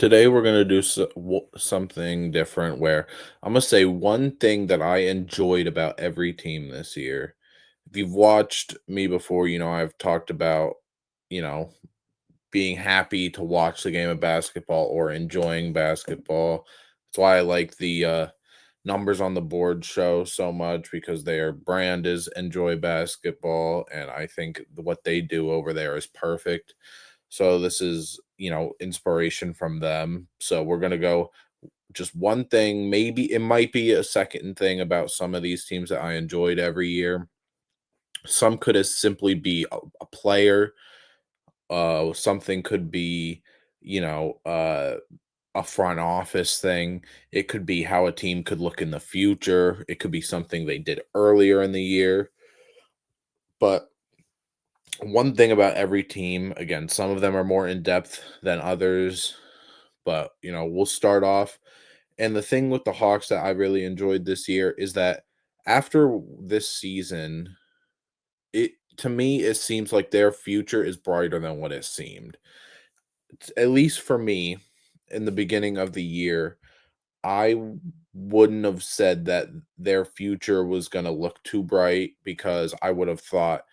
Today we're gonna do something different where I'm gonna say one thing that I enjoyed about every team this year. If you've watched me before, I've talked about, you know, being happy to watch the game of basketball or enjoying basketball. That's why I like the numbers on the board show so much because their brand is enjoy basketball, and I think what they do over there is perfect. So this is, inspiration from them. So we're going to go just one thing, maybe it might be a second thing about some of these teams that I enjoyed every year. Some could as simply be a player, something could be, you know, uh a front office thing. It could be how a team could look in the future. It could be something they did earlier in the year. But one thing about every team, again, some of them are more in depth than others, but we'll start off. And the thing with the Hawks that I really enjoyed this year is that after this season, it to me it seems like their future is brighter than what it seemed. At least for me, in the beginning of the year, wouldn't have said that their future was going to look too bright because I would have thought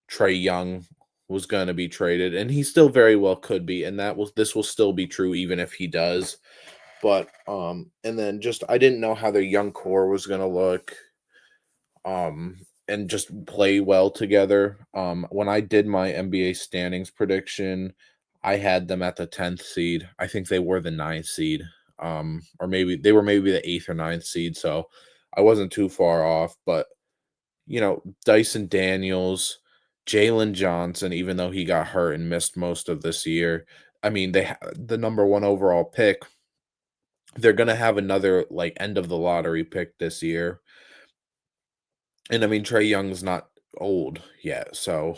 Trey Young was going to be traded, and he still very well could be, and this will still be true even if he does. But and then just I didn't know how their young core was going to look, and just play well together. When I did my NBA standings prediction, I had them at the 10th seed. I think they were the ninth seed, or maybe they were maybe the eighth or ninth seed. So I wasn't too far off. But Dyson Daniels, Jalen Johnson, even though he got hurt and missed most of this year, I mean the number one overall pick. They're gonna have another like end of the lottery pick this year, and I mean Trey Young's not old yet, so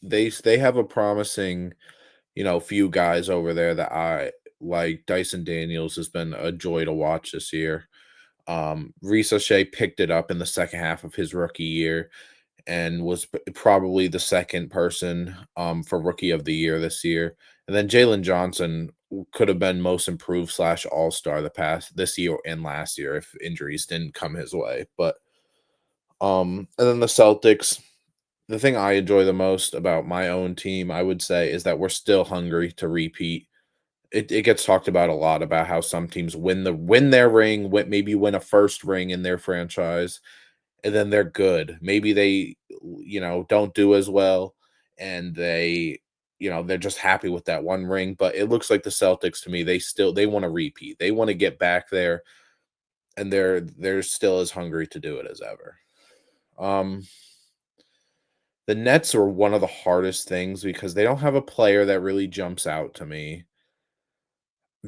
they have a promising, few guys over there that I like. Dyson Daniels has been a joy to watch this year. Shea picked it up in the second half of his rookie year and was probably the second person for rookie of the year this year. And then Jalen Johnson could have been most improved slash all star the past this year and last year if injuries didn't come his way. But and then the Celtics, the thing I enjoy the most about my own team, I would say, is that we're still hungry to repeat. It gets talked about a lot about how some teams win their ring, maybe win a first ring in their franchise, and then they're good. Maybe they, don't do as well, and they're just happy with that one ring. But it looks like the Celtics to me, they want to repeat. They want to get back there, and they're still as hungry to do it as ever. Um, The Nets are one of the hardest things because they don't have a player that really jumps out to me.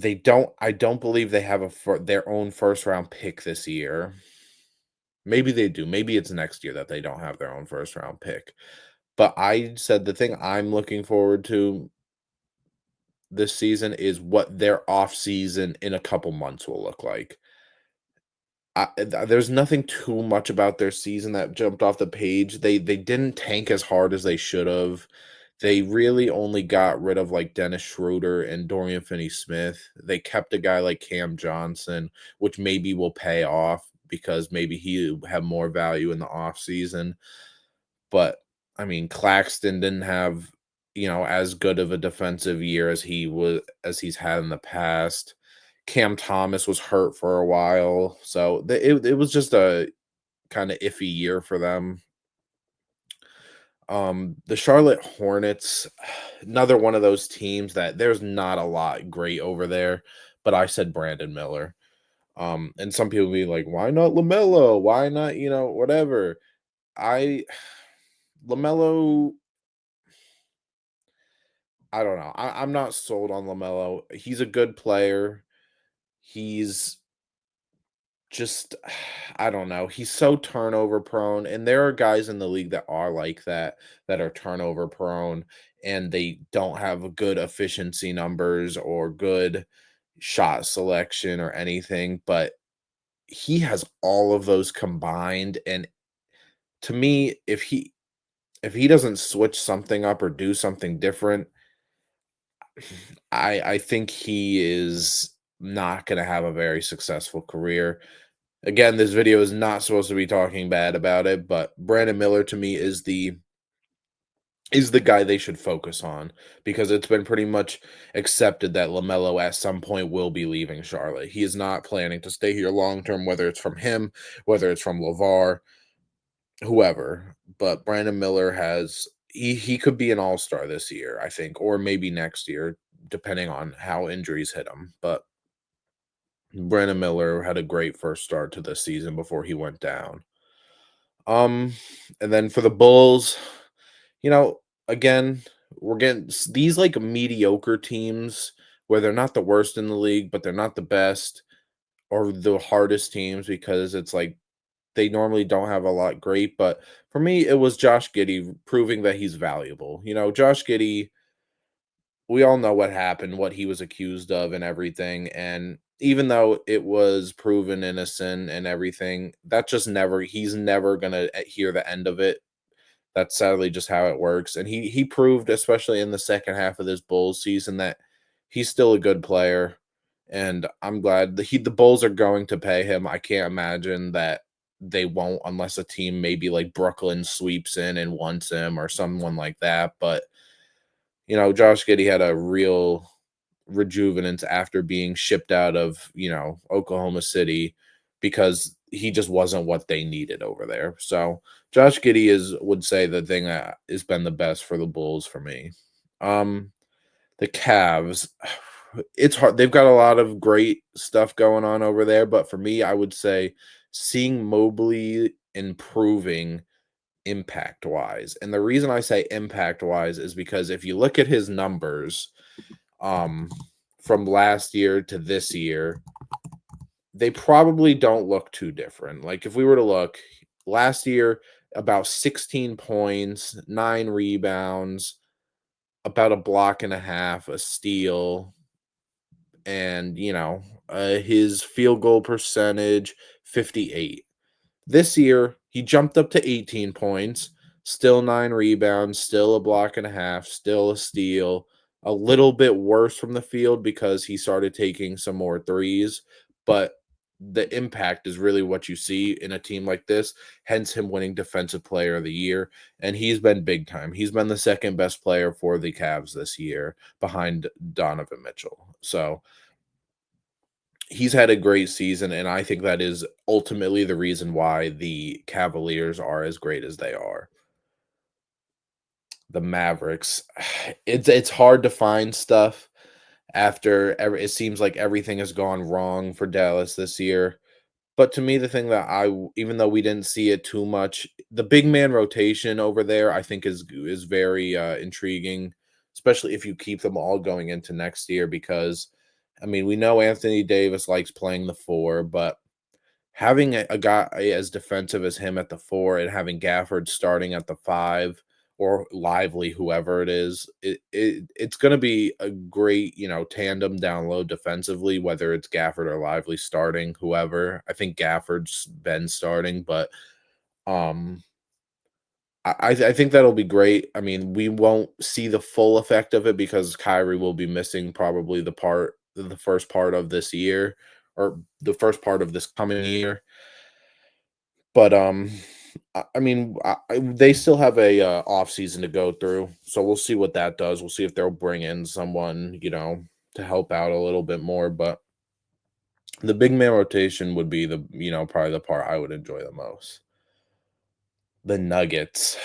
I don't believe they have their own first round pick this year. Maybe they do. Maybe it's next year that they don't have their own first round pick. But I said the thing I'm looking forward to this season is what their off season in a couple months will look like. There's nothing too much about their season that jumped off the page. They didn't tank as hard as they should have. They really only got rid of like Dennis Schroeder and Dorian Finney-Smith. They kept a guy like Cam Johnson, which maybe will pay off because maybe he have more value in the off season. But I mean, Claxton didn't have, as good of a defensive year as he's had in the past. Cam Thomas was hurt for a while, so it was just a kind of iffy year for them. The Charlotte Hornets, another one of those teams that there's not a lot great over there, but I said Brandon Miller. And some people be like, why not LaMelo? Why not, whatever? I LaMelo, I don't know. I'm not sold on LaMelo. He's a good player. He's just I don't know. He's so turnover prone, and there are guys in the league that are like that, that are turnover prone, and they don't have a good efficiency numbers or good shot selection or anything, but he has all of those combined. And to me, if he doesn't switch something up or do something different, I think he is not gonna have a very successful career. Again, this video is not supposed to be talking bad about it, but Brandon Miller to me is the guy they should focus on because it's been pretty much accepted that LaMelo at some point will be leaving Charlotte. He is not planning to stay here long term, whether it's from him, whether it's from LeVar, whoever. But Brandon Miller has he could be an all-star this year, I think, or maybe next year, depending on how injuries hit him. But Brandon Miller had a great first start to this season before he went down. Um, and then for the Bulls, you know, again, we're getting these like mediocre teams where they're not the worst in the league, but they're not the best or the hardest teams because it's like they normally don't have a lot great. But for me, it was Josh Giddey proving that he's valuable. Josh Giddey, we all know what happened, what he was accused of, and everything. And even though it was proven innocent and everything, that just never, he's never going to hear the end of it. That's sadly just how it works, and he proved, especially in the second half of this Bulls season, that he's still a good player, and I'm glad the Bulls are going to pay him. I can't imagine that they won't unless a team maybe like Brooklyn sweeps in and wants him or someone like that, but, Josh Giddey had a real rejuvenance after being shipped out of, Oklahoma City because he just wasn't what they needed over there. So Josh Giddey would say the thing that has been the best for the Bulls for me. The Cavs, it's hard. They've got a lot of great stuff going on over there, but for me, I would say seeing Mobley improving impact wise. And the reason I say impact wise is because if you look at his numbers, um from last year to this year, they probably don't look too different. Like if we were to look last year, about 16 points, 9 rebounds, about a block and a half, a steal, and his field goal percentage 58. This year, he jumped up to 18 points, still 9 rebounds, still a block and a half, still a steal, a little bit worse from the field because he started taking some more threes, but the impact is really what you see in a team like this, hence him winning defensive player of the year, and he's been big time. He's been the second best player for the Cavs this year behind Donovan Mitchell. So, he's had a great season, and I think that is ultimately the reason why the Cavaliers are as great as they are. The Mavericks, it's hard to find stuff after it seems like everything has gone wrong for Dallas this year. But to me, the thing that even though we didn't see it too much, the big man rotation over there, I think is very intriguing, especially if you keep them all going into next year. Because, I mean, we know Anthony Davis likes playing the four, but having a guy as defensive as him at the four and having Gafford starting at the five or Lively, whoever it is, it's going to be a great, tandem down low defensively, whether it's Gafford or Lively starting, whoever. I think Gafford's been starting, but um, I think that'll be great. I mean, we won't see the full effect of it because Kyrie will be missing probably the first part of this year or the first part of this coming year. But, I mean, they still have a, off season to go through, so we'll see what that does. We'll see if they'll bring in someone, to help out a little bit more, but the big man rotation would be probably the part I would enjoy the most. The Nuggets.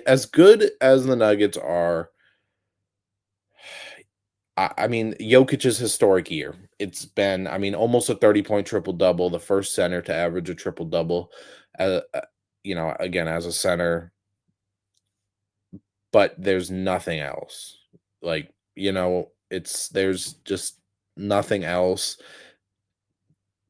As good as the Nuggets are, I mean, Jokic's historic year. It's been, I mean, almost a 30-point triple-double, the first center to average a triple-double, again, as a center, but there's nothing else. Like, there's just nothing else.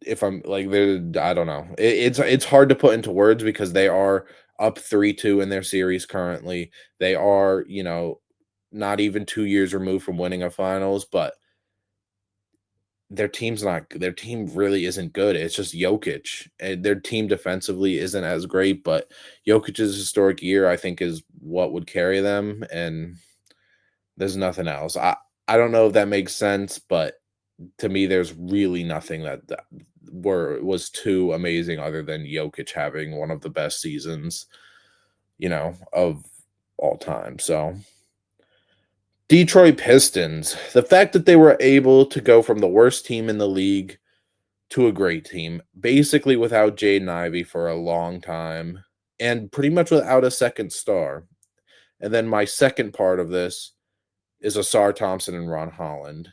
If I'm like, there, I don't know. It's hard to put into words because they are up 3-2 in their series currently. They are, not even 2 years removed from winning a finals, but their team really isn't good. It's just Jokic. And their team defensively isn't as great, but Jokic's historic year, I think, is what would carry them. And There's nothing else. I don't know if that makes sense, but to me, there's really nothing that was too amazing other than Jokic having one of the best seasons, of all time. So Detroit Pistons, the fact that they were able to go from the worst team in the league to a great team, basically without Jaden Ivey for a long time, and pretty much without a second star. And then my second part of this is Asar Thompson and Ron Holland.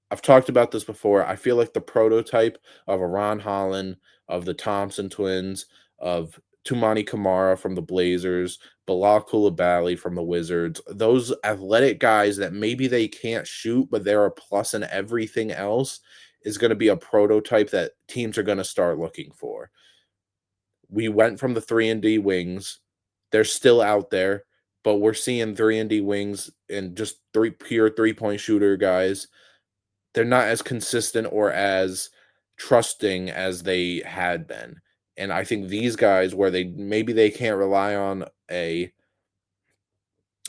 I've talked about this before. I feel like the prototype of a Ron Holland, of the Thompson twins, of Tumani Kamara from the Blazers, Bilal Coulibaly from the Wizards, those athletic guys that maybe they can't shoot, but they're a plus in everything else, is going to be a prototype that teams are going to start looking for. We went from the 3-and-D wings. They're still out there, but we're seeing 3-and-D wings and just pure three-point shooter guys. They're not as consistent or as trusting as they had been. And I think these guys, where they can't rely on a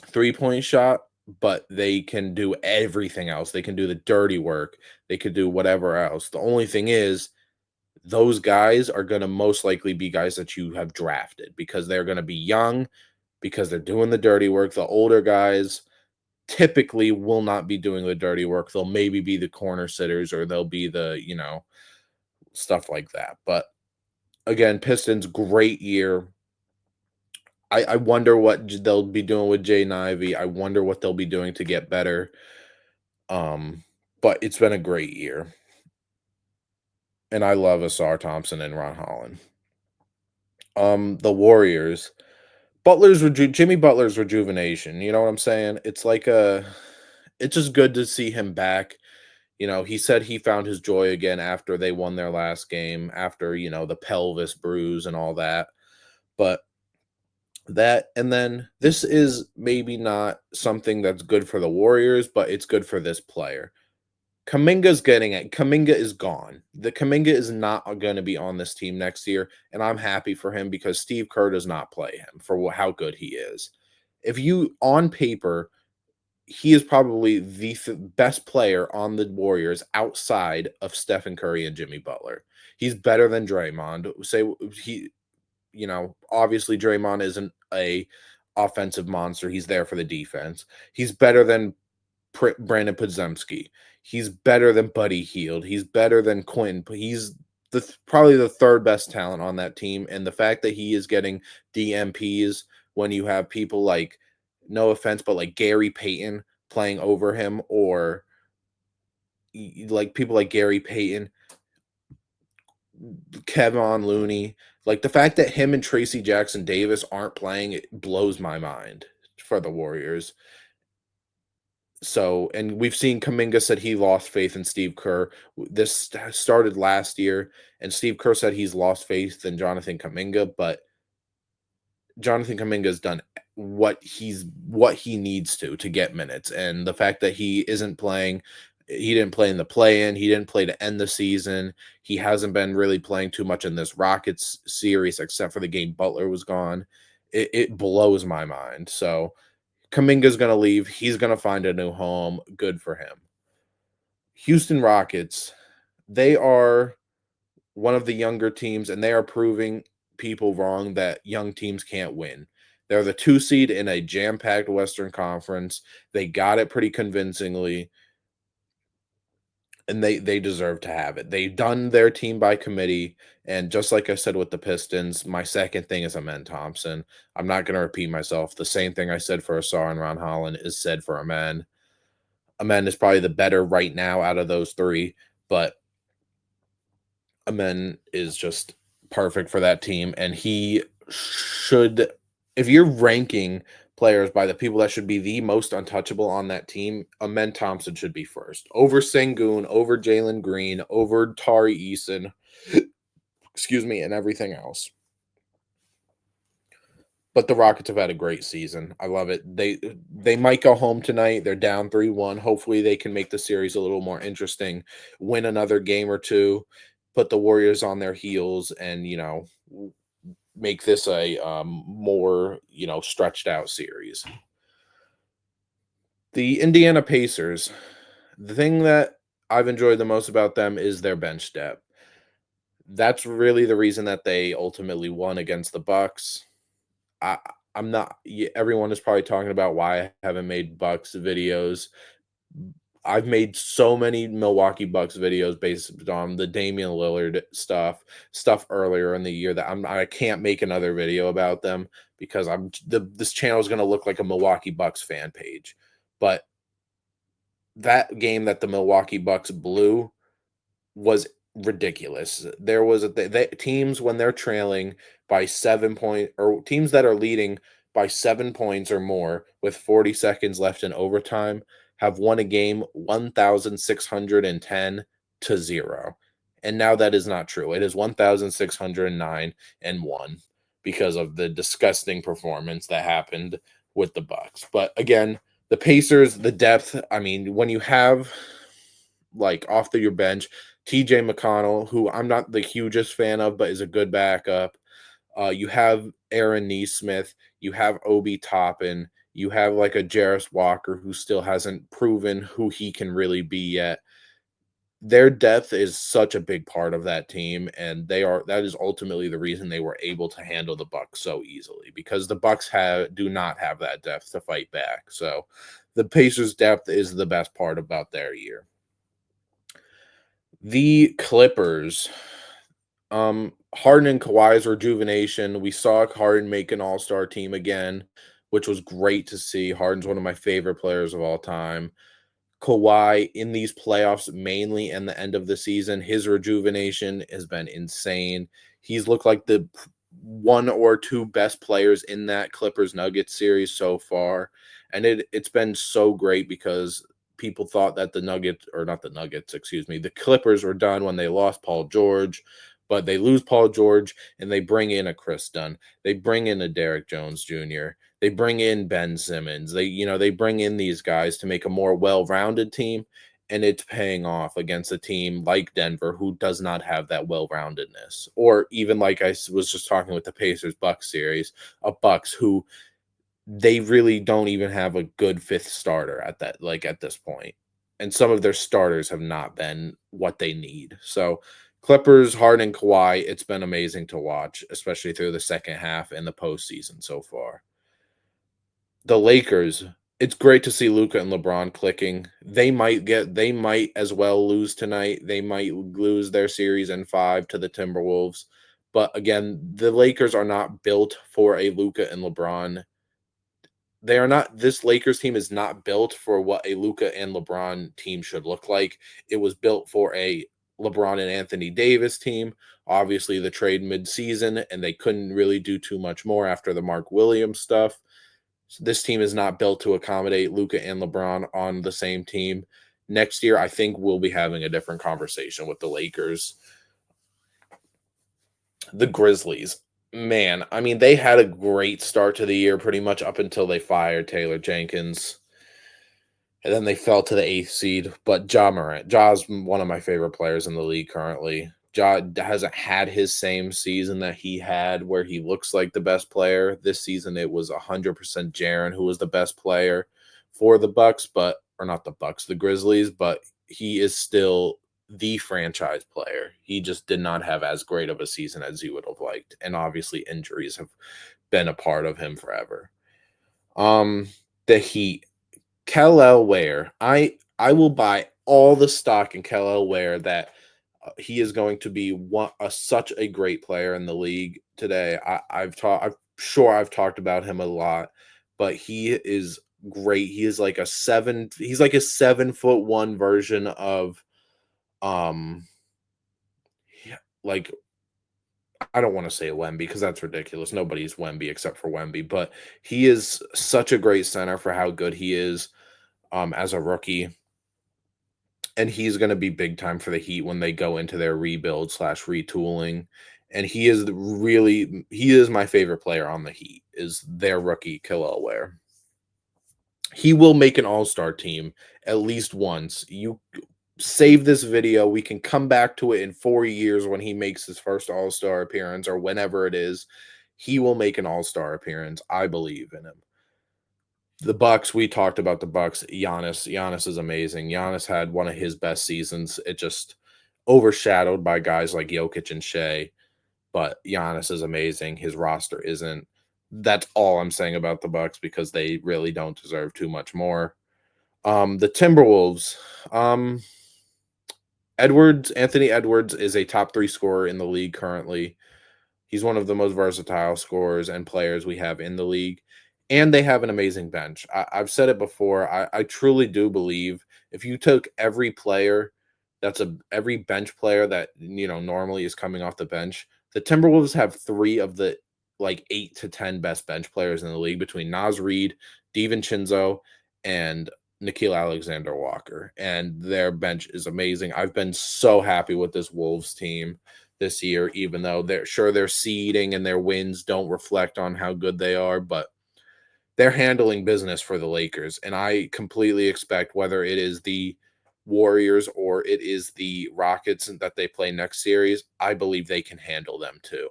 three-point shot, but they can do everything else. They can do the dirty work. They could do whatever else. The only thing is, those guys are going to most likely be guys that you have drafted because they're going to be young, because they're doing the dirty work. The older guys typically will not be doing the dirty work. They'll maybe be the corner sitters, or they'll be the, stuff like that. But again, Pistons, great year. I wonder what they'll be doing with Jaden Ivey. I wonder what they'll be doing to get better. But it's been a great year. And I love Asar Thompson and Ron Holland. The Warriors. Jimmy Butler's rejuvenation. You know what I'm saying? It's like it's just good to see him back. He said he found his joy again after they won their last game, after, the pelvis bruise and all that. But and then this is maybe not something that's good for the Warriors, but it's good for this player. Kuminga is gone. The Kuminga is not going to be on this team next year, and I'm happy for him because Steve Kerr does not play him for how good he is. If you, on paper, he is probably the best player on the Warriors outside of Stephen Curry and Jimmy Butler. He's better than Draymond. Obviously Draymond isn't a offensive monster. He's there for the defense. He's better than Brandon Podziemski. He's better than Buddy Hield. He's better than Quinn. He's probably the third best talent on that team. And the fact that he is getting DMPs when you have people like, no offense, but like Gary Payton playing over him, or like people like Gary Payton, Kevon Looney, like the fact that him and Tracy Jackson Davis aren't playing, it blows my mind for the Warriors. So, and we've seen Kuminga said he lost faith in Steve Kerr. This started last year, and Steve Kerr said he's lost faith in Jonathan Kuminga, but Jonathan Kuminga has done what he needs to get minutes. And the fact that he isn't playing, he didn't play in the play-in, he didn't play to end the season. He hasn't been really playing too much in this Rockets series, except for the game Butler was gone. It blows my mind. So Kuminga's going to leave. He's going to find a new home. Good for him. Houston Rockets, they are one of the younger teams, and they are proving people wrong that young teams can't win. They're the 2 seed in a jam-packed Western Conference. They got it pretty convincingly, and they deserve to have it. They've done their team by committee, and just like I said with the Pistons, my second thing is Amen Thompson. I'm not going to repeat myself. The same thing I said for Asar and Ron Holland is said for Amen. Amen is probably the better right now out of those 3, but Amen is just perfect for that team, and he should, if you're ranking players by the people that should be the most untouchable on that team, Amen Thompson should be first. Over Sengun, over Jalen Green, over Tari Eason, excuse me, and everything else. But the Rockets have had a great season. I love it. They might go home tonight. They're down 3-1. Hopefully they can make the series a little more interesting, win another game or two, put the Warriors on their heels, and, make this a more, stretched out series. The Indiana Pacers. The thing that I've enjoyed the most about them is their bench depth. That's really the reason that they ultimately won against the Bucks. I I'm not everyone is probably talking about why I haven't made Bucks videos. I've made so many Milwaukee Bucks videos based on the Damian Lillard stuff earlier in the year that I can't make another video about them because this channel is going to look like a Milwaukee Bucks fan page. But that game that the Milwaukee Bucks blew was ridiculous. There was teams when they're trailing by 7 point or teams that are leading by 7 points or more with 40 seconds left in overtime have won a game 1,610 to 0. And now that is not true. It is 1,609 and 1 because of the disgusting performance that happened with the Bucks. But again, the Pacers, the depth, I mean, when you have like your bench, TJ McConnell, who I'm not the hugest fan of, but is a good backup. You have Aaron Neesmith, you have Obi Toppin, you have like a Jarris Walker who still hasn't proven who he can really be yet. Their depth is such a big part of that team, and that is ultimately the reason they were able to handle the Bucks so easily because the Bucks do not have that depth to fight back. So the Pacers' depth is the best part about their year. The Clippers. Harden and Kawhi's rejuvenation. We saw Harden make an all-star team again, which was great to see. Harden's one of my favorite players of all time. Kawhi in these playoffs, mainly in the end of the season, his rejuvenation has been insane. He's looked like the one or two best players in that Clippers Nuggets series so far. And it's been so great because people thought that the Clippers were done when they lost Paul George, but they lose Paul George and they bring in a Chris Dunn. They bring in a Derrick Jones Jr. They bring in Ben Simmons. They bring in these guys to make a more well-rounded team, and it's paying off against a team like Denver who does not have that well-roundedness. Or even like I was just talking with the Pacers Bucks series, a Bucks who they really don't even have a good fifth starter at this point. And some of their starters have not been what they need. So Clippers, Harden, Kawhi, it's been amazing to watch, especially through the second half and the postseason so far. The Lakers, it's great to see Luka and LeBron clicking. They might as well lose tonight. They might lose their series in 5 to the Timberwolves. But again, the Lakers are not built for a Luka and LeBron. They are not This Lakers team is not built for what a Luka and LeBron team should look like. It was built for a LeBron and Anthony Davis team. Obviously, the trade midseason, and they couldn't really do too much more after the Mark Williams stuff. This team is not built to accommodate Luka and LeBron on the same team. Next year, I think we'll be having a different conversation with the Lakers. The Grizzlies, man, I mean, they had a great start to the year pretty much up until they fired Taylor Jenkins. And then they fell to the eighth seed. But Ja Morant, Ja's one of my favorite players in the league currently. Ja hasn't had his same season that he had where he looks like the best player. This season it was 100% Jaren who was the best player for the Bucks, or not the Bucks, the Grizzlies, but he is still the franchise player. He just did not have as great of a season as you would have liked. And obviously injuries have been a part of him forever. The Heat. Kel'el Ware. I will buy all the stock in Kel'el Ware that he is going to be such a great player in the league today. I'm sure I've talked about him a lot, but he is great. He's like a 7'1" version of um like I don't want to say Wemby because that's ridiculous. Nobody's Wemby except for Wemby, but he is such a great center for how good he is as a rookie. And he's going to be big time for the Heat when they go into their rebuild / retooling. And he is my favorite player on the Heat, is their rookie Kel'el Ware. He will make an all-star team at least once. You save this video. We can come back to it in 4 years when he makes his first all-star appearance or whenever it is. He will make an all-star appearance. I believe in him. The Bucks, we talked about the Bucks. Giannis is amazing. Giannis had one of his best seasons. It just overshadowed by guys like Jokic and Shea, but Giannis is amazing. His roster isn't. That's all I'm saying about the Bucks because they really don't deserve too much more. The Timberwolves. Um, Anthony Edwards is a top 3 scorer in the league currently. He's one of the most versatile scorers and players we have in the league, and they have an amazing bench. I've said it before. I truly do believe if you took every bench player that normally is coming off the bench, the Timberwolves have 3 of the like 8 to 10 best bench players in the league between Naz Reid, DiVincenzo, and Nikhil Alexander Walker, and their bench is amazing. I've been so happy with this Wolves team this year, even though their seeding and their wins don't reflect on how good they are, but they're handling business for the Lakers. And I completely expect whether it is the Warriors or it is the Rockets that they play next series, I believe they can handle them too.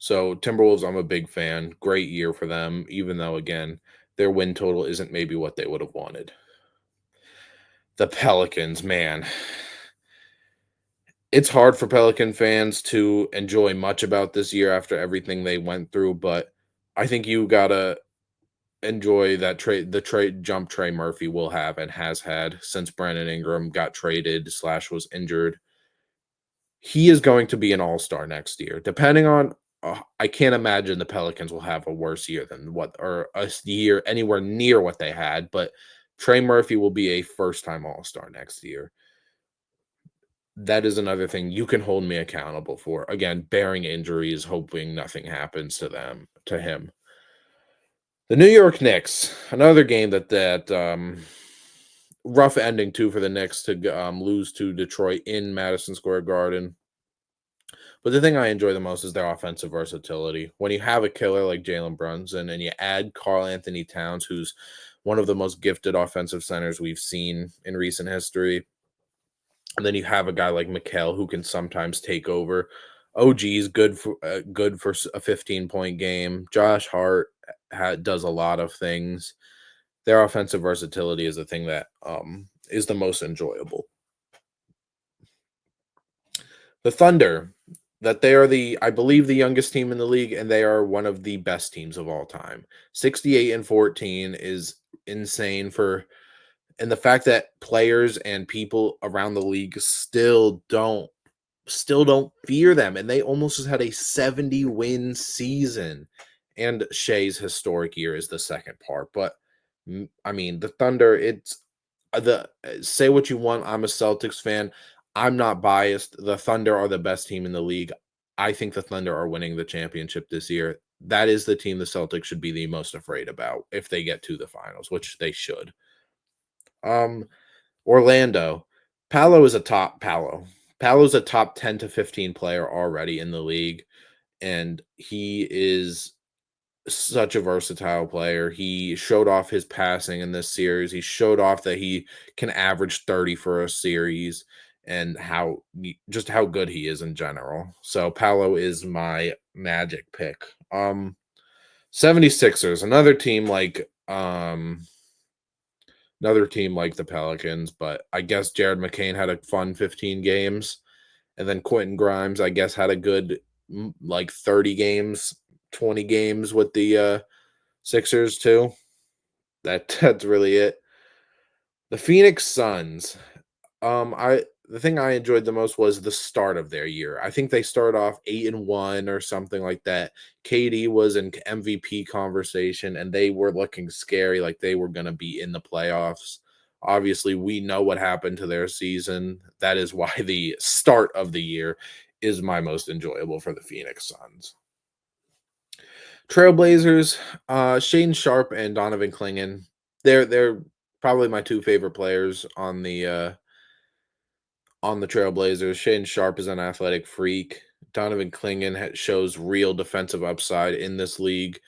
So Timberwolves, I'm a big fan. Great year for them, even though again, their win total isn't maybe what they would have wanted. The Pelicans, man. It's hard for Pelican fans to enjoy much about this year after everything they went through, but I think you gotta enjoy the trade jump Trey Murphy will have and has had since Brandon Ingram got traded / was injured. He is going to be an all-star next year. Depending on I can't imagine the Pelicans will have a worse year than what or a year anywhere near what they had, but Trey Murphy will be a first-time all-star next year. That is another thing you can hold me accountable for. Again, bearing injuries, hoping nothing happens to him. The New York Knicks, another game that rough ending too for the Knicks to lose to Detroit in Madison Square Garden. But the thing I enjoy the most is their offensive versatility. When you have a killer like Jalen Brunson and you add Karl Anthony Towns, who's one of the most gifted offensive centers we've seen in recent history, and then you have a guy like Mikal who can sometimes take over. OG is good for a 15-point game. Josh Hart does a lot of things. Their offensive versatility is the thing that is the most enjoyable. The Thunder, that they are I believe, the youngest team in the league, and they are one of the best teams of all time. 68-14 is insane and the fact that players and people around the league still don't fear them, and they almost just had a 70-win season. And Shea's historic year is the second part, but I mean, the Thunder, it's the say what you want. I'm a Celtics fan. I'm not biased. The Thunder are the best team in the league. I think the Thunder are winning the championship this year. That is the team the Celtics should be the most afraid about if they get to the finals, which they should. Orlando. Palo's a top 10 to 15 player already in the league, and he is such a versatile player. He showed off his passing in this series. He showed off that he can average 30 for a series and just how good he is in general. So Paolo is my Magic pick. 76ers, another team like the Pelicans, but I guess Jared McCain had a fun 15 games. And then Quentin Grimes, I guess, had a good 30 games, 20 games with the Sixers too. That's really it. The Phoenix Suns. The thing I enjoyed the most was the start of their year. I think they started off 8-1 or something like that. KD was in MVP conversation, and they were looking scary, like they were going to be in the playoffs. Obviously, we know what happened to their season. That is why the start of the year is my most enjoyable for the Phoenix Suns. Trailblazers, Shaden Sharp and Donovan Clingan. They're probably my 2 favorite players on the Trailblazers. Shaden Sharp is an athletic freak. Donovan Clingan shows real defensive upside in this league.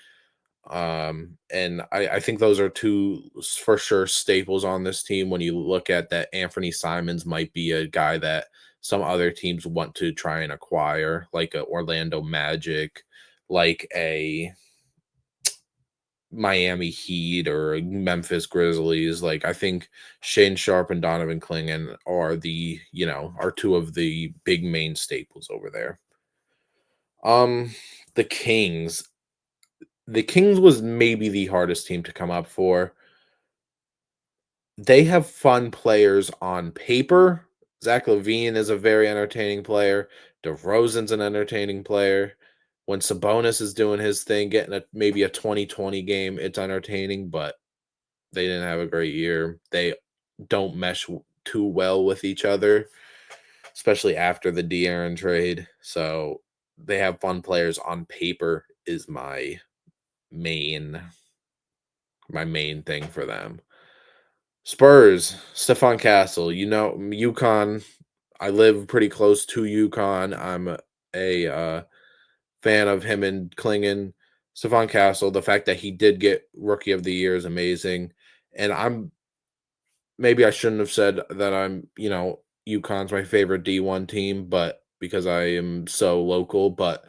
And I think those are 2 for sure staples on this team. When you look at that, Anthony Simons might be a guy that some other teams want to try and acquire, like a Orlando Magic, like a Miami Heat or Memphis Grizzlies. Like I think Shane Sharp and Donovan Clingan are are two of the big main staples over there. Um the Kings. The Kings was maybe the hardest team to come up for. They have fun players on paper. Zach Levine is a very entertaining player. DeRozan's an entertaining player. When Sabonis is doing his thing, getting maybe a 2020 game, it's entertaining, but they didn't have a great year. They don't mesh too well with each other, especially after the De'Aaron trade. So they have fun players on paper is main my main thing for them. Spurs, Stephon Castle. UConn. I live pretty close to UConn. I'm a fan of him and Klingon. Stephon Castle, the fact that he did get Rookie of the Year is amazing. And maybe I shouldn't have said that UConn's my favorite D1 team, but because I am so local, but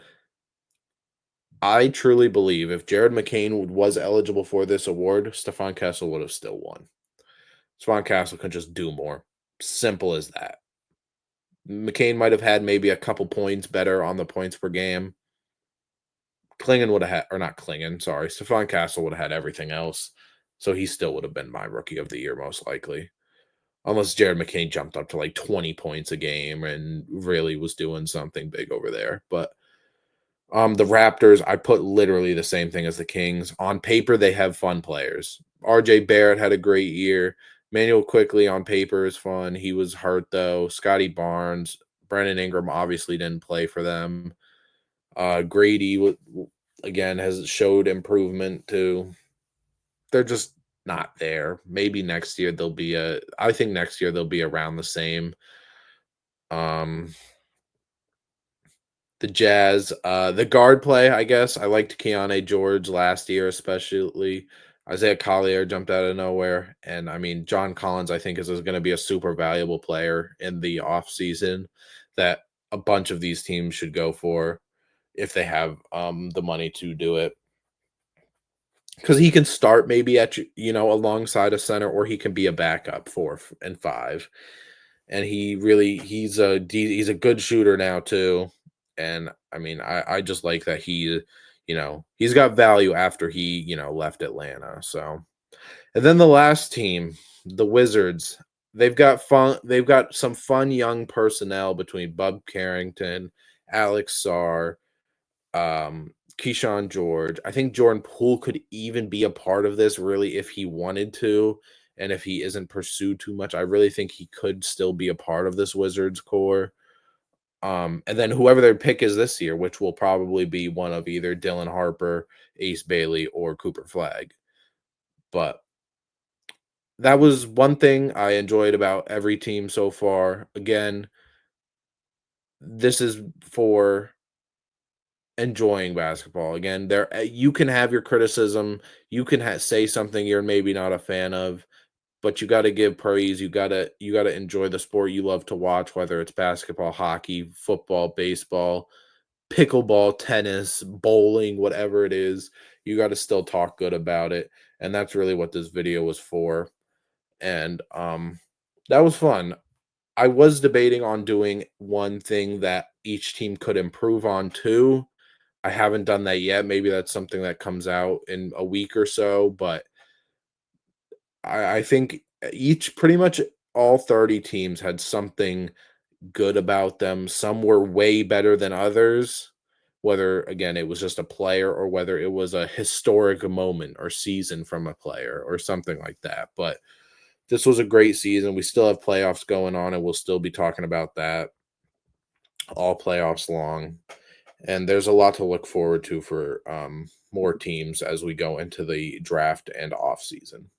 I truly believe if Jared McCain was eligible for this award, Stephon Castle would have still won. Stephon Castle could just do more. Simple as that. McCain might have had maybe a couple points better on the points per game. Klingon would have had, or not Klingon, sorry. Stephon Castle would have had everything else. So he still would have been my Rookie of the Year, most likely. Unless Jared McCain jumped up to like 20 points a game and really was doing something big over there. But the Raptors, I put literally the same thing as the Kings. On paper, they have fun players. RJ Barrett had a great year. Manuel Quickly on paper is fun. He was hurt though. Scotty Barnes, Brandon Ingram obviously didn't play for them. Grady again has showed improvement too. They're just not there. Maybe next year they'll be I think next year they'll be around the same. Um The Jazz, the guard play, I guess. I liked Keontae George last year, especially. Isaiah Collier jumped out of nowhere. And I mean, John Collins, I think, is going to be a super valuable player in the offseason that a bunch of these teams should go for if they have the money to do it. Because he can start maybe alongside a center, or he can be a backup 4 and 5. And he's a good shooter now too. And I mean, I just like that he's got value after he left Atlanta. So, and then the last team, the Wizards, they've got some fun young personnel between Bub Carrington, Alex Sarr, Keyshawn George. I think Jordan Poole could even be a part of this really if he wanted to. And if he isn't pursued too much, I really think he could still be a part of this Wizards core. And then whoever their pick is this year, which will probably be one of either Dylan Harper, Ace Bailey, or Cooper Flag. But that was one thing I enjoyed about every team so far. Again, this is for enjoying basketball. Again, you can have your criticism, you can say something you're maybe not a fan of, but you got to give praise. You got to enjoy the sport you love to watch, whether it's basketball, hockey, football, baseball, pickleball, tennis, bowling, whatever it is. You got to still talk good about it, and that's really what this video was for. And that was fun. I was debating on doing one thing that each team could improve on too. I haven't done that yet. Maybe that's something that comes out in a week or so, but I think each pretty much all 30 teams had something good about them. Some were way better than others, whether again it was just a player or whether it was a historic moment or season from a player or something like that. But this was a great season. We still have playoffs going on, and we'll still be talking about that all playoffs long. And there's a lot to look forward to for more teams as we go into the draft and off season.